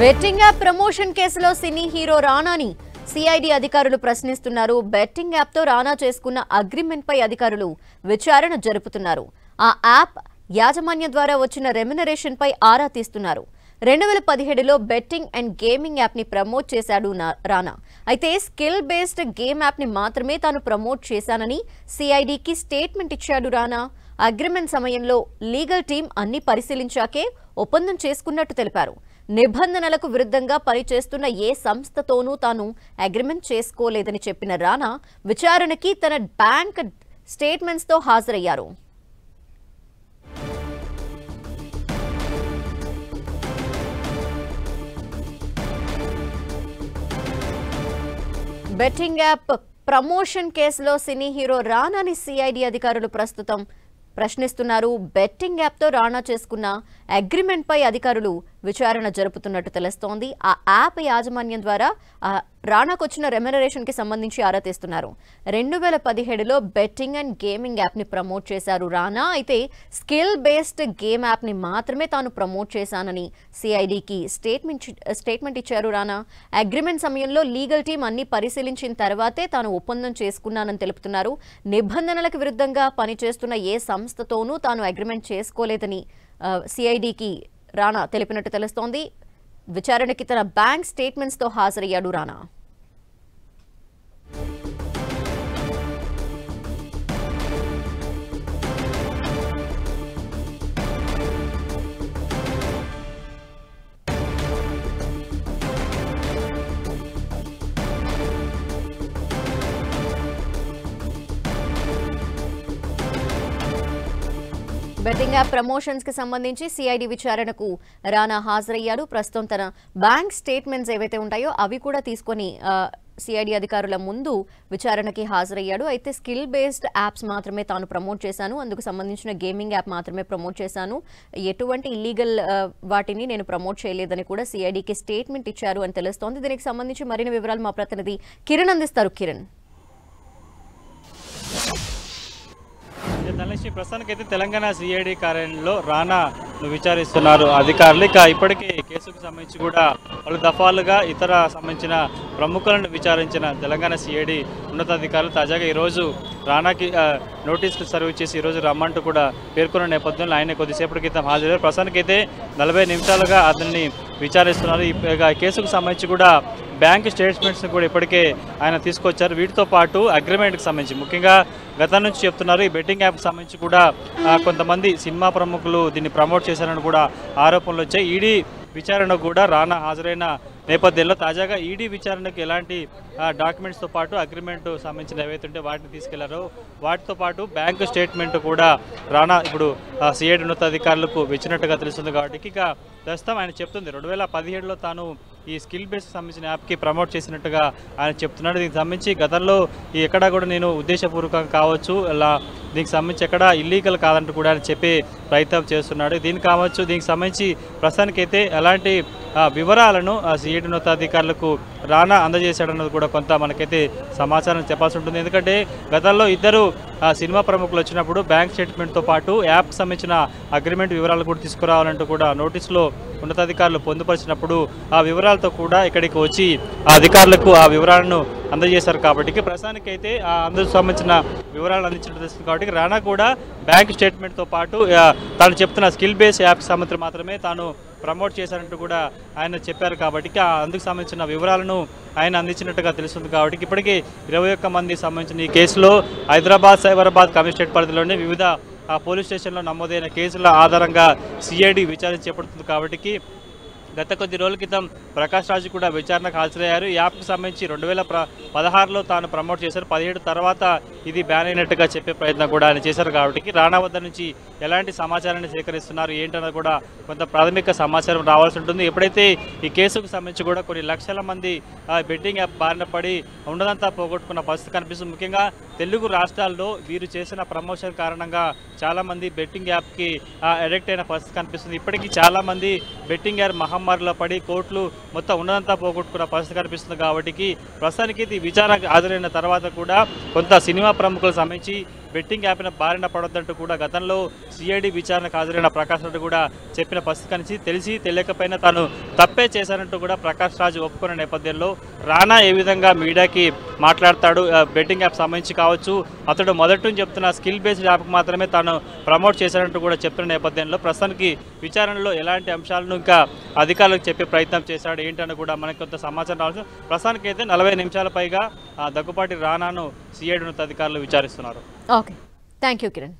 Betting app promotion కేసులో cine hero రానాని CID అధికారులు ప్రశ్నిస్తున్నారు. బెట్టింగ్ యాప్ తో రానా చేసుకున్న అగ్రిమెంట్ పై అధికారులు విచారణ జరుపుతున్నారు. ఆ యాప్ యాజమాన్యం ద్వారా వచ్చిన రెమ్యునరేషన్ పై ఆరా తీస్తున్నారు. 2017లో బెట్టింగ్ అండ్ గేమింగ్ యాప్ ని ప్రమోట్ చేశాడు రానా. అయితే స్కిల్ బేస్డ్ గేమ్ యాప్ ని మాత్రమే తాను ప్రమోట్ చేశానని సిఐడికి స్టేట్మెంట్ ఇచ్చాడు రానా. అగ్రిమెంట్ సమయంలో లీగల్ టీం అన్ని పరిశీలించాకే ఒప్పందం చేసుకున్నట్టు తెలిపారు. నిబంధనలకు విరుద్ధంగా పనిచేస్తున్న ఏ సంస్థతోనూ తాను అగ్రిమెంట్ చేసుకోలేదని చెప్పిన రానా విచారణకి తన బ్యాంక్ స్టేట్మెంట్స్ తో హాజరయ్యారు. బెట్టింగ్ యాప్ ప్రమోషన్ కేసులో సినీ హీరో రానాని సిఐడి అధికారులు ప్రస్తుతం ప్రశ్నిస్తున్నారు. బెట్టింగ్ యాప్ తో రానా చేసుకున్న అగ్రిమెంట్ పై అధికారులు విచారణ జరుపుతున్నట్టు తెలుస్తోంది. ఆ యాప్ యాజమాన్యం ద్వారా రానాకు వచ్చిన రెమ్యునరేషన్ కి సంబంధించి ఆరా తీస్తున్నారు. 2017లో బెట్టింగ్ అండ్ గేమింగ్ యాప్ ని ప్రమోట్ చేశారు రానా. అయితే స్కిల్ బేస్డ్ గేమ్ యాప్ ని మాత్రమే తాను ప్రమోట్ చేశానని సిఐడికి స్టేట్మెంట్ ఇచ్చారు రానా. అగ్రిమెంట్ సమయంలో లీగల్ టీం అన్ని పరిశీలించిన తర్వాతే తాను ఒప్పందం చేసుకున్నానని తెలుపుతున్నారు. నిబంధనలకు విరుద్ధంగా పనిచేస్తున్న ఏ సంస్థతోనూ తాను అగ్రిమెంట్ చేసుకోలేదని సిఐడికి రానా తెలిపినట్టు తెలుస్తోంది. విచారణకి తన బ్యాంక్ స్టేట్మెంట్స్ తో హాజరయ్యాడు రానా. బెట్టింగ్ యాప్ ప్రమోషన్స్ కి సంబంధించి సిఐడి విచారణకు రానా హాజరయ్యాడు. ప్రస్తుతం తన బ్యాంక్ స్టేట్మెంట్స్ ఏవైతే ఉంటాయో అవి కూడా తీసుకొని సిఐడి అధికారుల ముందు విచారణకి హాజరయ్యాడు. అయితే స్కిల్ బేస్డ్ యాప్స్ మాత్రమే తాను ప్రమోట్ చేశాను, అందుకు సంబంధించిన గేమింగ్ యాప్ మాత్రమే ప్రమోట్ చేశాను, ఎటువంటి ఇల్లీగల్ వాటిని నేను ప్రమోట్ చేయలేదని కూడా సిఐడికి స్టేట్మెంట్ ఇచ్చారు అని తెలుస్తోంది. దీనికి సంబంధించి మరిన్ని వివరాలు మా ప్రతినిధి కిరణ్ అందిస్తారు. కిరణ్, ధనలక్ష్మి, ప్రస్తుతానికైతే తెలంగాణ సిఐడి కార్యాలయంలో రానా విచారిస్తున్నారు అధికారులు. ఇక ఇప్పటికే కేసుకు సంబంధించి కూడా పలు దఫాలుగా ఇతర సంబంధించిన ప్రముఖులను విచారించిన తెలంగాణ సిఐడి ఉన్నతాధికారులు తాజాగా ఈరోజు రానాకి నోటీసులు సర్వ్ చేసి ఈరోజు రమ్మంటూ కూడా పేర్కొన్న నేపథ్యంలో ఆయన కొద్దిసేపటి క్రితం హాజరయ్యారు. ప్రస్తుతానికైతే 40 నిమిషాలుగా అతన్ని విచారిస్తున్నారు. ఈ కేసుకు సంబంధించి కూడా బ్యాంక్ స్టేట్మెంట్స్ని కూడా ఇప్పటికే ఆయన తీసుకొచ్చారు. వీటితో పాటు అగ్రిమెంట్కి సంబంధించి ముఖ్యంగా గతం నుంచి చెప్తున్నారు. ఈ బెట్టింగ్ యాప్కి సంబంధించి కూడా కొంతమంది సినిమా ప్రముఖులు దీన్ని ప్రమోట్ చేశారని కూడా ఆరోపణలు వచ్చాయి. ఈడీ విచారణ కూడా రానా హాజరైన నేపథ్యంలో తాజాగా ఈడీ విచారణకు ఎలాంటి డాక్యుమెంట్స్తో పాటు అగ్రిమెంట్ సంబంధించిన ఏవైతే ఉంటే వాటిని తీసుకెళ్లారో వాటితో పాటు బ్యాంకు స్టేట్మెంట్ కూడా రానా ఇప్పుడు సిఐడి ఉన్నతాధికారులకు ఇచ్చినట్టుగా తెలుస్తుంది. కాబట్టి ఇక ప్రస్తుతం ఆయన చెప్తుంది 2017లో తాను ఈ స్కిల్ బేస్కి సంబంధించిన యాప్కి ప్రమోట్ చేసినట్టుగా ఆయన చెప్తున్నాడు. దీనికి సంబంధించి గతంలో ఎక్కడా కూడా నేను ఉద్దేశపూర్వకంగా కావచ్చు అలా దీనికి సంబంధించి ఎక్కడ ఇల్లీగల్ కాదంటూ కూడా ఆయన చెప్పే ప్రయత్నం చేస్తున్నాడు. దీనికి కావచ్చు దీనికి సంబంధించి ప్రస్తుతానికైతే ఎలాంటి వివరాలను సిఐడి ఉన్నతాధికారులకు రానా అందజేశాడన్నది కూడా కొంత మనకైతే సమాచారం చెప్పాల్సి ఉంటుంది. ఎందుకంటే గతంలో ఇద్దరు సినిమా ప్రముఖులు వచ్చినప్పుడు బ్యాంక్ స్టేట్మెంట్తో పాటు యాప్కి సంబంధించిన అగ్రిమెంట్ వివరాలు కూడా తీసుకురావాలంటూ కూడా నోటీసులో ఉన్నతాధికారులు పొందుపరిచినప్పుడు ఆ వివరాలతో కూడా ఇక్కడికి వచ్చి ఆ అధికారులకు ఆ వివరాలను అందజేశారు. కాబట్టి ప్రస్తుతానికైతే అందుకు సంబంధించిన వివరాలు అందించడం తెలుస్తుంది. కాబట్టి రానా కూడా బ్యాంక్ స్టేట్మెంట్తో పాటు తాను చెప్తున్న స్కిల్ బేస్ యాప్కి సంబంధించి మాత్రమే తాను ప్రమోట్ చేశారంటూ కూడా ఆయన చెప్పారు. కాబట్టి అందుకు సంబంధించిన వివరాలను ఆయన అందించినట్టుగా తెలుస్తుంది. కాబట్టి ఇప్పటికీ 21 మంది సంబంధించిన ఈ కేసులో హైదరాబాద్, సైబరాబాద్ కమిషనరేట్ పరిధిలోని వివిధ పోలీస్ స్టేషన్లో నమోదైన కేసుల ఆధారంగా సిఐడి విచారణ చేపడుతుంది. కాబట్టి గత కొద్ది రోజుల క్రితం ప్రకాష్ రాజు కూడా విచారణకు హాజరయ్యారు. ఈ యాప్కి సంబంధించి 2016లో తాను ప్రమోట్ చేశారు. 17 తర్వాత ఇది బ్యాన్ అయినట్టుగా చెప్పే ప్రయత్నం కూడా ఆయన చేశారు. కాబట్టి రానా వద్ద నుంచి ఎలాంటి సమాచారాన్ని సేకరిస్తున్నారు ఏంటన్నది కూడా కొంత ప్రాథమిక సమాచారం రావాల్సి ఉంటుంది. ఎప్పుడైతే ఈ కేసుకు సంబంధించి కూడా కొన్ని లక్షల మంది బెట్టింగ్ యాప్ బారిన పడి ఉండదంతా పోగొట్టుకున్న పరిస్థితి కనిపిస్తుంది. ముఖ్యంగా తెలుగు రాష్ట్రాల్లో వీరు చేసిన ప్రమోషన్ కారణంగా చాలామంది బెట్టింగ్ యాప్కి అడిక్ట్ అయిన పరిస్థితి కనిపిస్తుంది. ఇప్పటికీ చాలామంది బెట్టింగ్ యాప్ మహమ్మారిలో పడి కోట్లు మొత్తం ఉన్నదంతా పోగొట్టుకున్న పరిస్థితి కనిపిస్తుంది. కాబట్టి ప్రస్తుతానికి ఇది విచారణకు హాజరైన తర్వాత కూడా కొంత సినిమా ప్రముఖులకు సంబంధించి బెట్టింగ్ యాప్ బారిన పడొద్దంటూ కూడా గతంలో సిఐడి విచారణకు హాజరైన ప్రకాష్ రాజు కూడా చెప్పిన పరిస్థితి కనిసి తెలిసి తెలియకపోయినా తాను తప్పే చేశానంటూ కూడా ప్రకాష్ రాజు ఒప్పుకున్న నేపథ్యంలో రానా ఏ విధంగా మీడియాకి మాట్లాడతాడు, బెట్టింగ్ యాప్ సంబంధించి కావచ్చు, అతడు మొదటి నుంచి చెప్తున్న స్కిల్ బేస్డ్ యాప్కి మాత్రమే తాను ప్రమోట్ చేశానంటూ కూడా చెప్తున్న నేపథ్యంలో ప్రస్తుతానికి విచారణలో ఎలాంటి అంశాలను ఇంకా అధికారులకు చెప్పే ప్రయత్నం చేశాడు ఏంటని కూడా మనకు కొంత సమాచారం రావచ్చు. ప్రస్తుతానికి అయితే 40 నిమిషాల పైగా దగ్గుపాటి రానాను సిఐడి ఉన్నత అధికారులు విచారిస్తున్నారు. Okay, thank you Kiran.